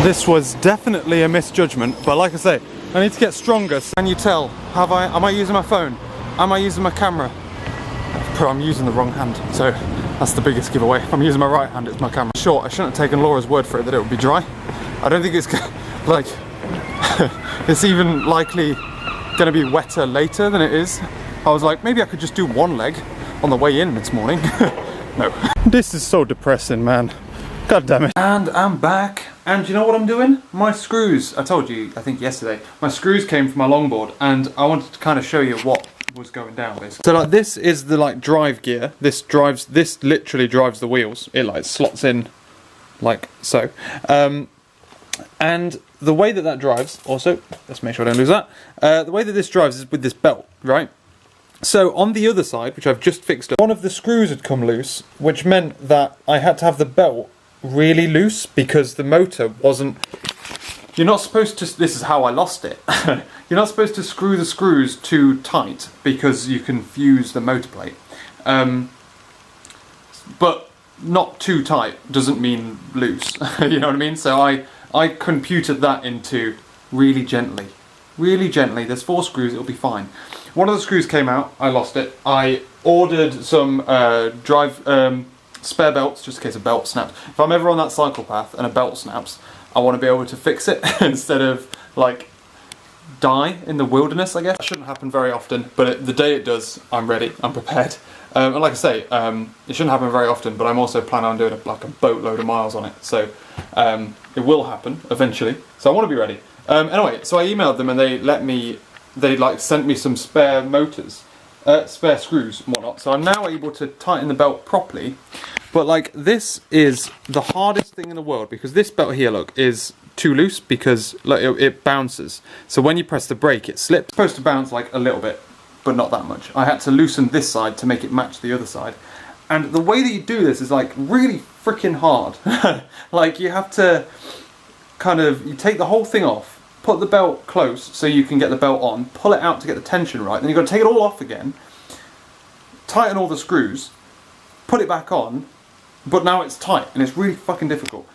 This was definitely a misjudgment, but like I say, I need to get stronger. Can you tell? Am I using my phone? Am I using my camera? I'm using the wrong hand, so that's the biggest giveaway. If I'm using my right hand, it's my camera. Sure, I shouldn't have taken Laura's word for it that it would be dry. I don't think it's like it's even likely going to be wetter later than it is. I was like, maybe I could just do one leg on the way in this morning. No. This is so depressing, man. God damn it. And I'm back. And you know what I'm doing? My screws. I told you, I think yesterday, my screws came from my longboard, and I wanted to kind of show you what was going down basically. So like this is the like drive gear. This literally drives the wheels. It like slots in like so. And the way that drives, also, let's make sure I don't lose that. The way that this drives is with this belt, right? So on the other side, which I've just fixed up, one of the screws had come loose, which meant that I had to have the belt really loose because the motor wasn't... You're not supposed to... This is how I lost it. You're not supposed to screw the screws too tight because you can fuse the motor plate. But not too tight doesn't mean loose. You know what I mean? So I computed that into really gently. Really gently. There's 4 screws, it'll be fine. One of the screws came out, I lost it. I ordered some spare belts, just in case a belt snaps. If I'm ever on that cycle path and a belt snaps, I want to be able to fix it instead of like die in the wilderness, I guess. That shouldn't happen very often, but the day it does, I'm ready, I'm prepared. And like I say, it shouldn't happen very often, but I'm also planning on doing like a boatload of miles on it. So it will happen eventually. So I want to be ready. Anyway, so I emailed them and they like sent me some spare motors, spare screws and whatnot. So I'm now able to tighten the belt properly. But like this is the hardest thing in the world because this belt here, look, is too loose because like, it bounces. So when you press the brake, it slips. It's supposed to bounce like a little bit, but not that much. I had to loosen this side to make it match the other side. And the way that you do this is like really freaking hard. Like you have to kind of, you take the whole thing off, put the belt close so you can get the belt on, pull it out to get the tension right, then you've got to take it all off again, tighten all the screws, put it back on, but now it's tight and it's really fucking difficult.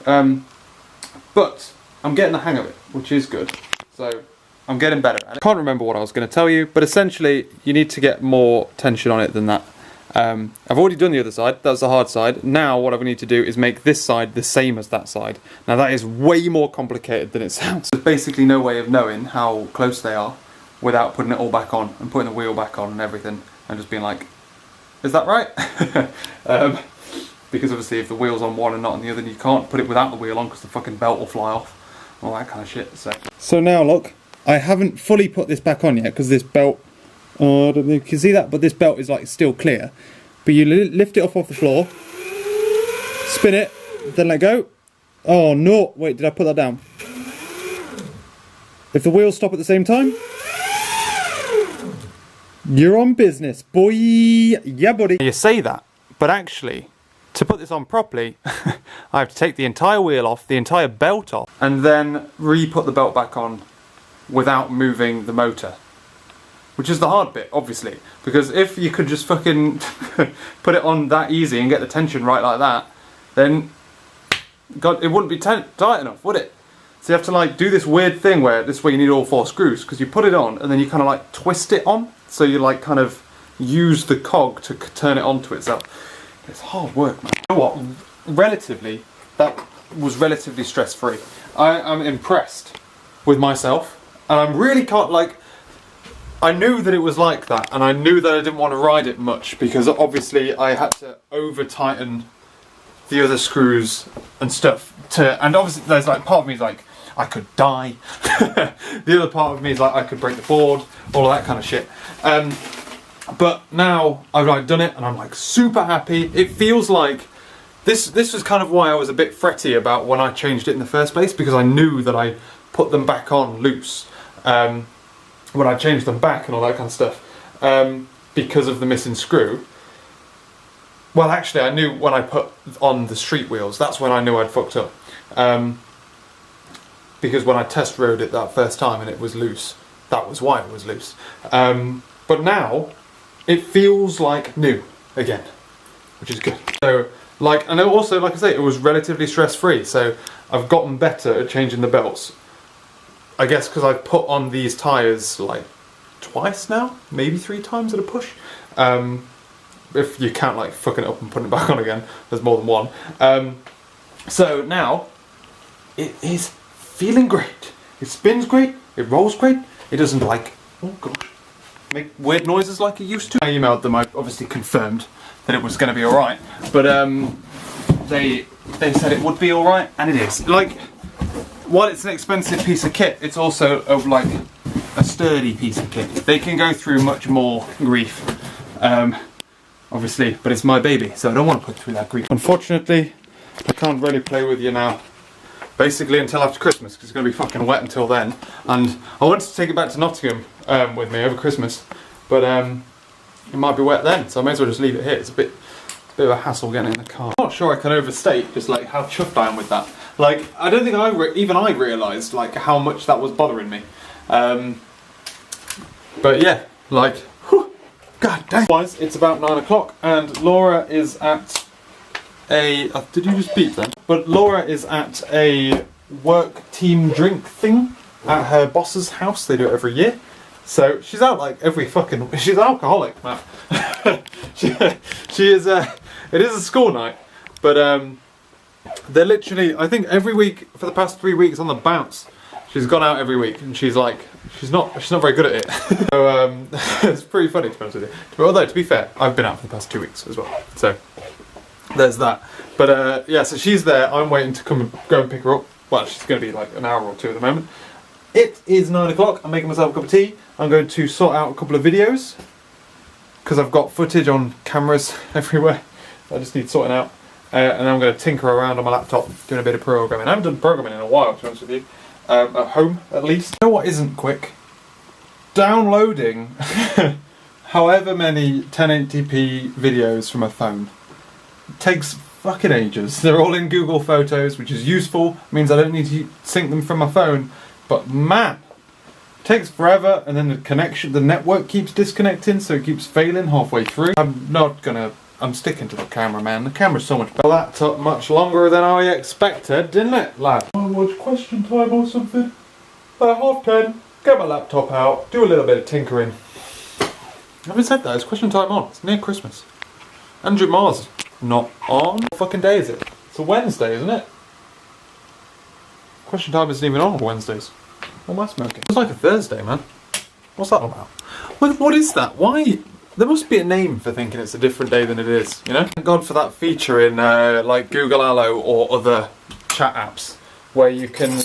But I'm getting the hang of it, which is good. So I'm getting better at it. I can't remember what I was going to tell you, but essentially you need to get more tension on it than that. I've already done the other side, that's the hard side. Now what I need to do is make this side the same as that side. Now that is way more complicated than it sounds. There's basically no way of knowing how close they are without putting it all back on and putting the wheel back on and everything and just being like, is that right? Because obviously if the wheel's on one and not on the other, you can't put it without the wheel on because the fucking belt will fly off. All that kind of shit. So now look, I haven't fully put this back on yet because this belt, I don't know if you can see that, but this belt is like still clear. But you lift it off the floor, spin it, then let go. Oh no, wait, did I put that down? If the wheels stop at the same time, you're on business, boy. Yeah, buddy. You say that, but actually, to put this on properly, I have to take the entire wheel off, the entire belt off, and then re-put the belt back on without moving the motor. Which is the hard bit, obviously, because if you could just fucking put it on that easy and get the tension right like that, then God, it wouldn't be tight enough, would it? So you have to like do this weird thing where this way you need all 4 screws, because you put it on and then you kind of like twist it on, so you like kind of use the cog to turn it onto itself. It's hard work, man. You know what? Relatively, that was relatively stress-free. I'm impressed with myself, and I'm really like. I knew that it was like that, and I knew that I didn't want to ride it much because obviously I had to over-tighten the other screws and stuff. And obviously there's like part of me is like, I could die. The other part of me is like, I could break the board, all of that kind of shit. But now I've like done it, and I'm like super happy. It feels like this was kind of why I was a bit fretty about when I changed it in the first place, because I knew that I put them back on loose. When I changed them back and all that kind of stuff, because of the missing screw. Well, actually, I knew when I put on the street wheels, that's when I knew I'd fucked up. Because when I test rode it that first time and it was loose, that was why it was loose. But now, it feels like new again, which is good. So, Like, and also, like I say, it was relatively stress-free, so I've gotten better at changing the belts. I guess because I've put on these tyres like twice now, maybe 3 times at a push. If you count like fucking it up and putting it back on again, there's more than one. So now, it is feeling great. It spins great, it rolls great, it doesn't like, oh gosh, make weird noises like it used to. I emailed them, I obviously confirmed that it was going to be alright, but they said it would be alright, and it is. Like, while it's an expensive piece of kit, it's also like a sturdy piece of kit. They can go through much more grief, obviously, but it's my baby, so I don't want to put through that grief. Unfortunately, I can't really play with you now, basically until after Christmas, because it's going to be fucking wet until then. And I wanted to take it back to Nottingham with me over Christmas, but it might be wet then, so I may as well just leave it here. It's a bit of a hassle getting in the car. I'm not sure I can overstate just like how chuffed I am with that. Like, I don't think even I realised like how much that was bothering me. But yeah, like, whew, god damn. Otherwise, it's about 9 o'clock and Laura is at a, did you just beep then? But Laura is at a work team drink thing at her boss's house. They do it every year. So she's out like every fucking, she's an alcoholic, man. she is, it is a school night, but they're literally, I think every week for the past 3 weeks on the bounce, she's gone out every week, and she's like, she's not very good at it. So it's pretty funny, to be honest with you. But although, to be fair, I've been out for the past 2 weeks as well, so there's that. But yeah, so she's there, I'm waiting to come and go and pick her up. Well, she's going to be like an hour or two at the moment. It is 9 o'clock, I'm making myself a cup of tea. I'm going to sort out a couple of videos, because I've got footage on cameras everywhere. I just need sorting out. And I'm going to tinker around on my laptop, doing a bit of programming. I haven't done programming in a while, to be honest with you. At home, at least. You know what isn't quick? Downloading however many 1080p videos from a phone. It takes fucking ages. They're all in Google Photos, which is useful. Means I don't need to sync them from my phone. But man, it takes forever, and then the network keeps disconnecting, so it keeps failing halfway through. I'm sticking to the camera, man. The camera's so much better. That took much longer than I expected, didn't it, lad? I watch question time or something. About 10:30, get my laptop out, do a little bit of tinkering. I haven't said that, it's question time on. It's near Christmas. Andrew Mars not on. What fucking day is it? It's a Wednesday, isn't it? Question time isn't even on Wednesdays. What am I smoking? It's like a Thursday, man. What's that all about? What is that? Why? There must be a name for thinking it's a different day than it is, you know? Thank God for that feature in like Google Allo or other chat apps where you can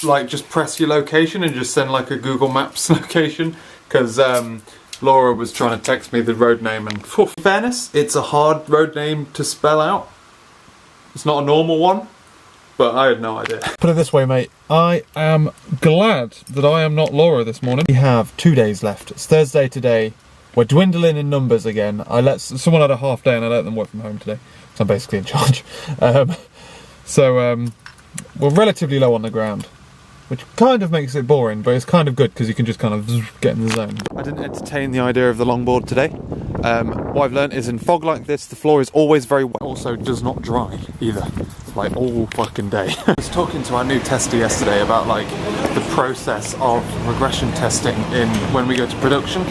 like just press your location and just send like a Google Maps location, because Laura was trying to text me the road name, and in fairness, it's a hard road name to spell out. It's not a normal one, but I had no idea. Put it this way, mate. I am glad that I am not Laura this morning. We have 2 days left. It's Thursday today. We're dwindling in numbers again. Someone had a half day and I let them work from home today, so I'm basically in charge. We're relatively low on the ground, which kind of makes it boring, but it's kind of good because you can just kind of get in the zone. I didn't entertain the idea of the longboard today. What I've learned is in fog like this, the floor is always very wet. Also does not dry either, like all fucking day. I was talking to our new tester yesterday about like the process of regression testing when we go to production.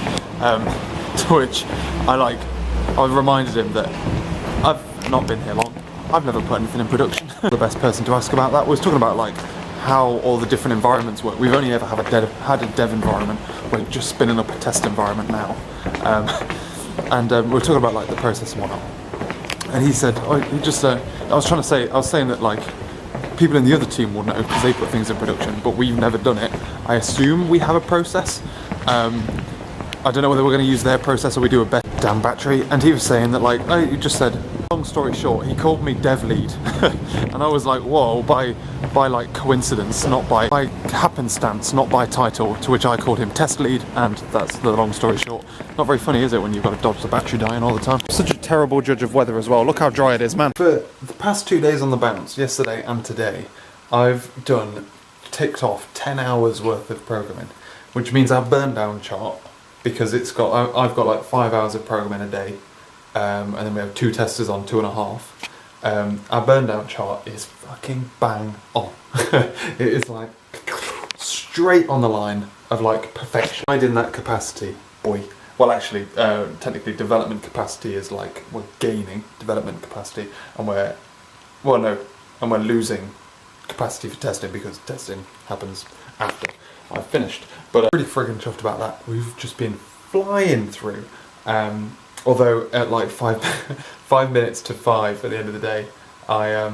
To which I reminded him that I've not been here long. I've never put anything in production. The best person to ask about that was talking about like how all the different environments work. We've only ever had a dev environment. We're just spinning up a test environment now. We're talking about like the process and whatnot. And he said, I was saying that like people in the other team will know because they put things in production, but we've never done it. I assume we have a process. I don't know whether we're going to use their process or we do a better damn battery. And he was saying that like, he just said, long story short, he called me dev lead. And I was like, whoa, by like coincidence, not by happenstance, not by title, to which I called him test lead, and that's the long story short. Not very funny, is it, when you've got to dodge the battery dying all the time? Such a terrible judge of weather as well. Look how dry it is, man. For the past 2 days on the bounce, yesterday and today, I've ticked off 10 hours worth of programming, which means our burn down chart, because I've got like 5 hours of programming a day, and then we have 2 testers on 2.5. our burn down chart is fucking bang on. It is like straight on the line of like perfection. In that capacity, boy. Well, actually, technically, development capacity is like we're gaining development capacity, and we're losing capacity for testing because testing happens after I've finished. But I'm pretty friggin' chuffed about that. We've just been flying through. Although at like 5 minutes to 5 at the end of the day, I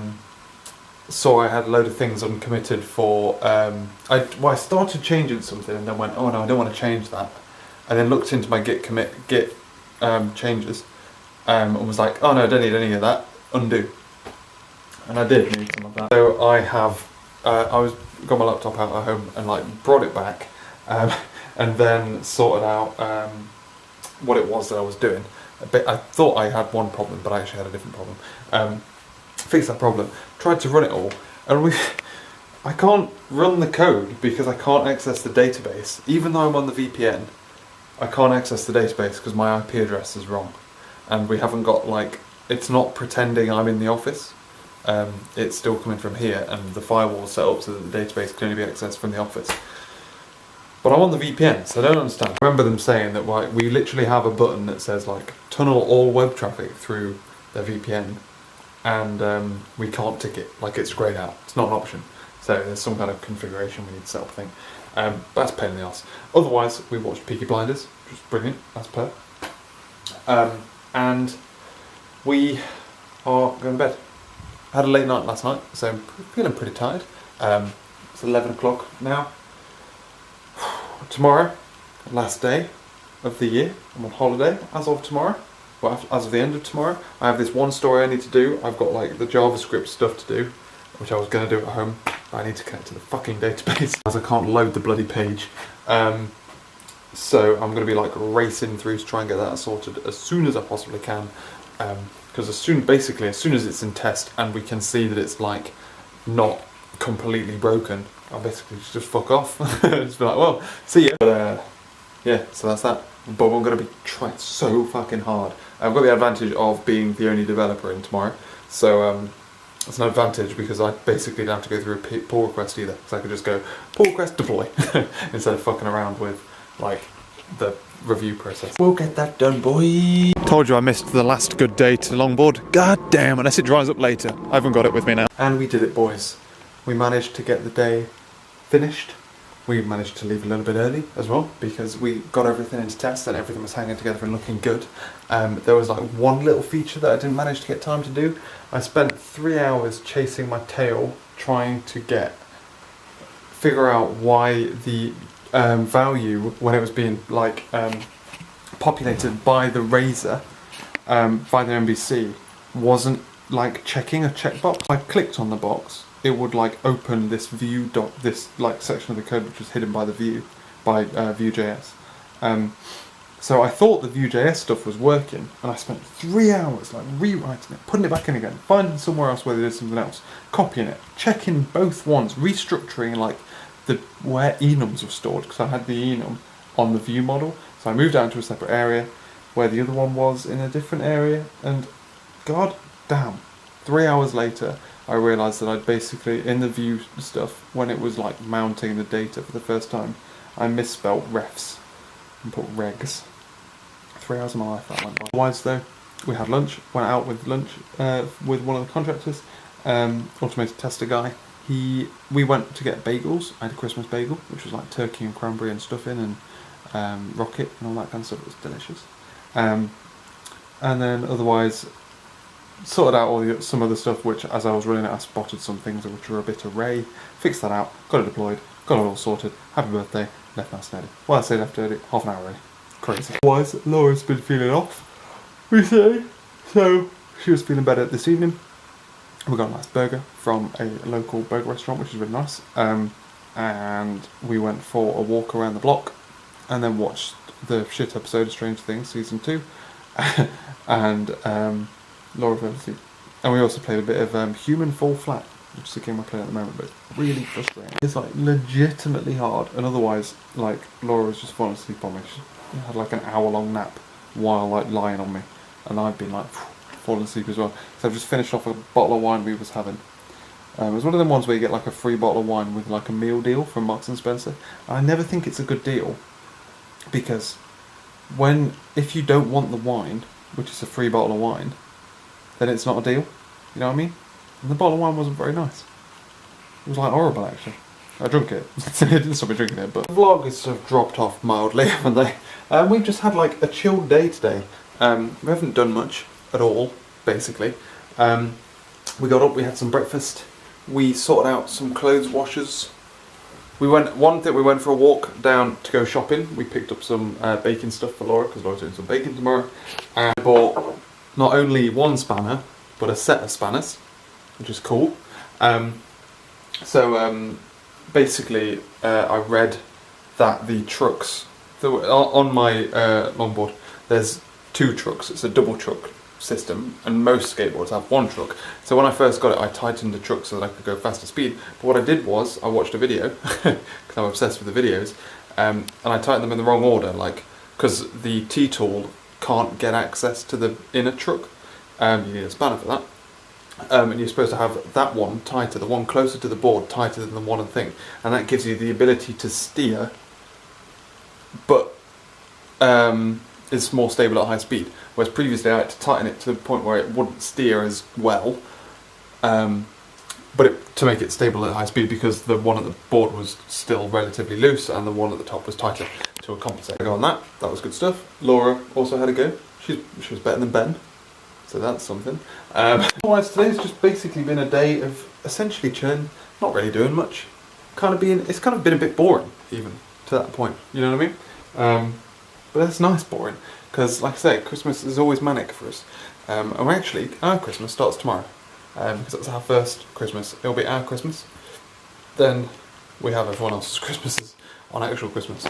saw I had a load of things uncommitted for. I started changing something and then went, oh no, I don't want to change that. And then looked into my git changes and was like, oh no, I don't need any of that. Undo. And I did need some of that. So I have, got my laptop out at home and like brought it back, and then sorted out what it was that I was doing. I thought I had one problem, but I actually had a different problem. Fixed that problem, tried to run it all, and I can't run the code because I can't access the database. Even though I'm on the VPN, I can't access the database because my IP address is wrong. And we haven't got like, it's not pretending I'm in the office. It's still coming from here, and the firewall is set up so that the database can only be accessed from the office. But I'm on the VPN, so I don't understand. I remember them saying that we literally have a button that says like tunnel all web traffic through their VPN, and we can't tick it, like it's greyed out. It's not an option. So there's some kind of configuration we need to set up, I think. But that's a pain in the arse. Otherwise, we watched Peaky Blinders, which was brilliant. That's per. And we are going to bed. I had a late night last night, so I'm feeling pretty tired. It's 11 o'clock now. Tomorrow, last day of the year. I'm on holiday as of tomorrow. Well, as of the end of tomorrow. I have this one story I need to do. I've got like the JavaScript stuff to do, which I was going to do at home. But I need to connect to the fucking database as I can't load the bloody page. So I'm going to be like racing through to try and get that sorted as soon as I possibly can. Because as soon as it's in test and we can see that it's like not completely broken, I'll basically just fuck off. Just be like, well, see ya. But yeah, so that's that. But I'm going to be trying so fucking hard. I've got the advantage of being the only developer in tomorrow, so it's an advantage because I basically don't have to go through a pull request either. So I could just go pull request deploy instead of fucking around with like the review process. We'll get that done, boy. Told you I missed the last good day to longboard. God damn, unless it dries up later. I haven't got it with me now. And we did it, boys. We managed to get the day finished. We managed to leave a little bit early as well because we got everything into test and everything was hanging together and looking good. There was like one little feature that I didn't manage to get time to do. I spent 3 hours chasing my tail trying to figure out why the value when it was being like populated by the Razor, by the MVC, wasn't like checking a checkbox. I clicked on the box, it would like open this view this like section of the code which was hidden by the view, by Vue.js. So I thought the Vue.js stuff was working, and I spent 3 hours like rewriting it, putting it back in again, finding somewhere else where they did something else, copying it, checking both ones, restructuring like where enums were stored, because I had the enum on the Vue model. So I moved out into a separate area where the other one was in a different area, and god damn, 3 hours later I realised that I'd basically, in the Vue stuff, when it was like mounting the data for the first time, I misspelled refs and put regs. 3 hours of my life that went by. Otherwise though, we had lunch, went out with lunch with one of the contractors, automated tester guy. We went to get bagels. I had a Christmas bagel, which was like turkey and cranberry and stuffing and rocket and all that kind of stuff. It was delicious. And then otherwise sorted out some other stuff, which as I was running it I spotted some things which were a bit array, fixed that out, got it deployed, got it all sorted, happy birthday, left nice and early. Well, I say left early, half an hour early. Crazy. Otherwise, Laura's been feeling off recently, so she was feeling better this evening. We got a nice burger from a local burger restaurant, which is really nice, and we went for a walk around the block and then watched the shit episode of Stranger Things season 2 and Laura fell asleep. And we also played a bit of Human Fall Flat, which is a game I play at the moment, but it's really frustrating. It's like legitimately hard, and otherwise like Laura was just falling asleep on me. She had like an hour-long nap while like lying on me, and I'd been like fallen asleep as well. So I've just finished off a bottle of wine we was having. It was one of them ones where you get like a free bottle of wine with like a meal deal from Marks and Spencer. I never think it's a good deal because if you don't want the wine, which is a free bottle of wine, then it's not a deal. You know what I mean? And the bottle of wine wasn't very nice. It was like horrible actually. I drank it. I didn't stop me drinking it, but the vlog has sort of dropped off mildly, haven't they? We've just had like a chilled day today. We haven't done much at all, basically. We got up, we had some breakfast. We sorted out some clothes washers. We went for a walk down to go shopping. We picked up some baking stuff for Laura because Laura's doing some baking tomorrow. And I bought not only one spanner but a set of spanners, which is cool. Basically, I read that the trucks on my longboard. There's 2 trucks. It's a double truck system, and most skateboards have 1 truck. So when I first got it, I tightened the truck so that I could go faster speed. But what I did was I watched a video because I'm obsessed with the videos, and I tightened them in the wrong order, like because the T-tool can't get access to the inner truck. You need a spanner for that. And you're supposed to have that one tighter, the one closer to the board tighter than the one on the thing, and that gives you the ability to steer, but it's more stable at high speed. Whereas previously I had to tighten it to the point where it wouldn't steer as well, to make it stable at high speed, because the one at the board was still relatively loose and the one at the top was tighter to compensate. I go on that. That was good stuff. Laura also had a go. She was better than Ben. So that's something. Otherwise, today's just basically been a day of essentially chilling, not really doing much. It's kind of been a bit boring, even to that point. You know what I mean? But that's nice boring, because like I say, Christmas is always manic for us. And actually, our Christmas starts tomorrow, because that's our first Christmas. It'll be our Christmas. Then we have everyone else's Christmases on actual Christmas.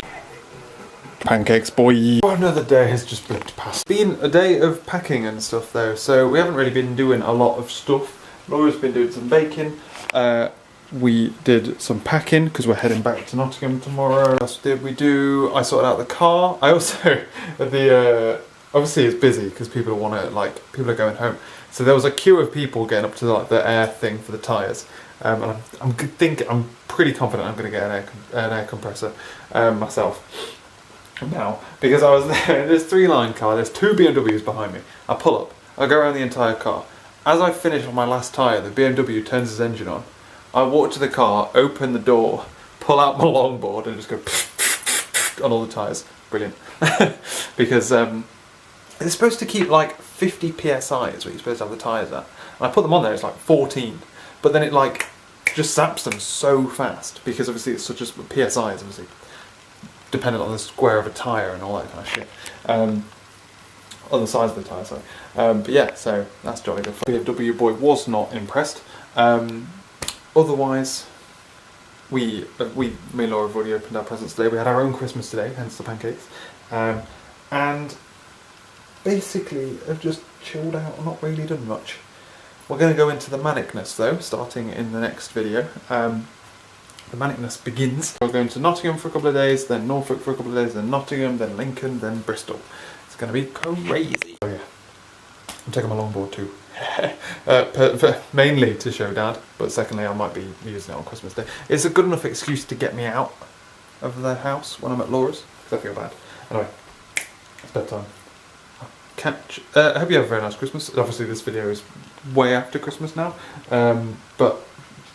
Pancakes, boy. Another day has just been past. It's been a day of packing and stuff though, so we haven't really been doing a lot of stuff. Laura's been doing some baking. We did some packing because we're heading back to Nottingham tomorrow. What else did we do? I sorted out the car. I also obviously it's busy because people are going home. So there was a queue of people getting up to like the air thing for the tyres. And I'm pretty confident I'm going to get an air compressor myself now, because I was there. There's 3-line car. There's 2 BMWs behind me. I pull up. I go around the entire car. As I finish on my last tyre, the BMW turns its engine on. I walk to the car, open the door, pull out my longboard, and just go on all the tyres. Brilliant. Because it's supposed to keep like 50 psi is what you're supposed to have the tyres at. And I put them on there, it's like 14. But then it like just zaps them so fast, because obviously it's such a psi is obviously dependent on the square of a tyre and all that kind of shit. On the size of the tyre, sorry. But yeah, so that's jolly good. BMW boy was not impressed. Otherwise, me and Laura have already opened our presents today. We had our own Christmas today, hence the pancakes. And basically have just chilled out and not really done much. We're going to go into the manicness though, starting in the next video. The manicness begins. We're going to Nottingham for a couple of days, then Norfolk for a couple of days, then Nottingham, then Lincoln, then Bristol. It's going to be crazy. Oh yeah, I'm taking my longboard too. Mainly to show Dad, but secondly I might be using it on Christmas Day. It's a good enough excuse to get me out of the house when I'm at Laura's, because I feel bad. Anyway, it's bedtime. I hope you have a very nice Christmas. Obviously this video is way after Christmas now, but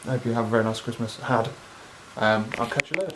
I hope you have a very nice Christmas. I'll catch you later.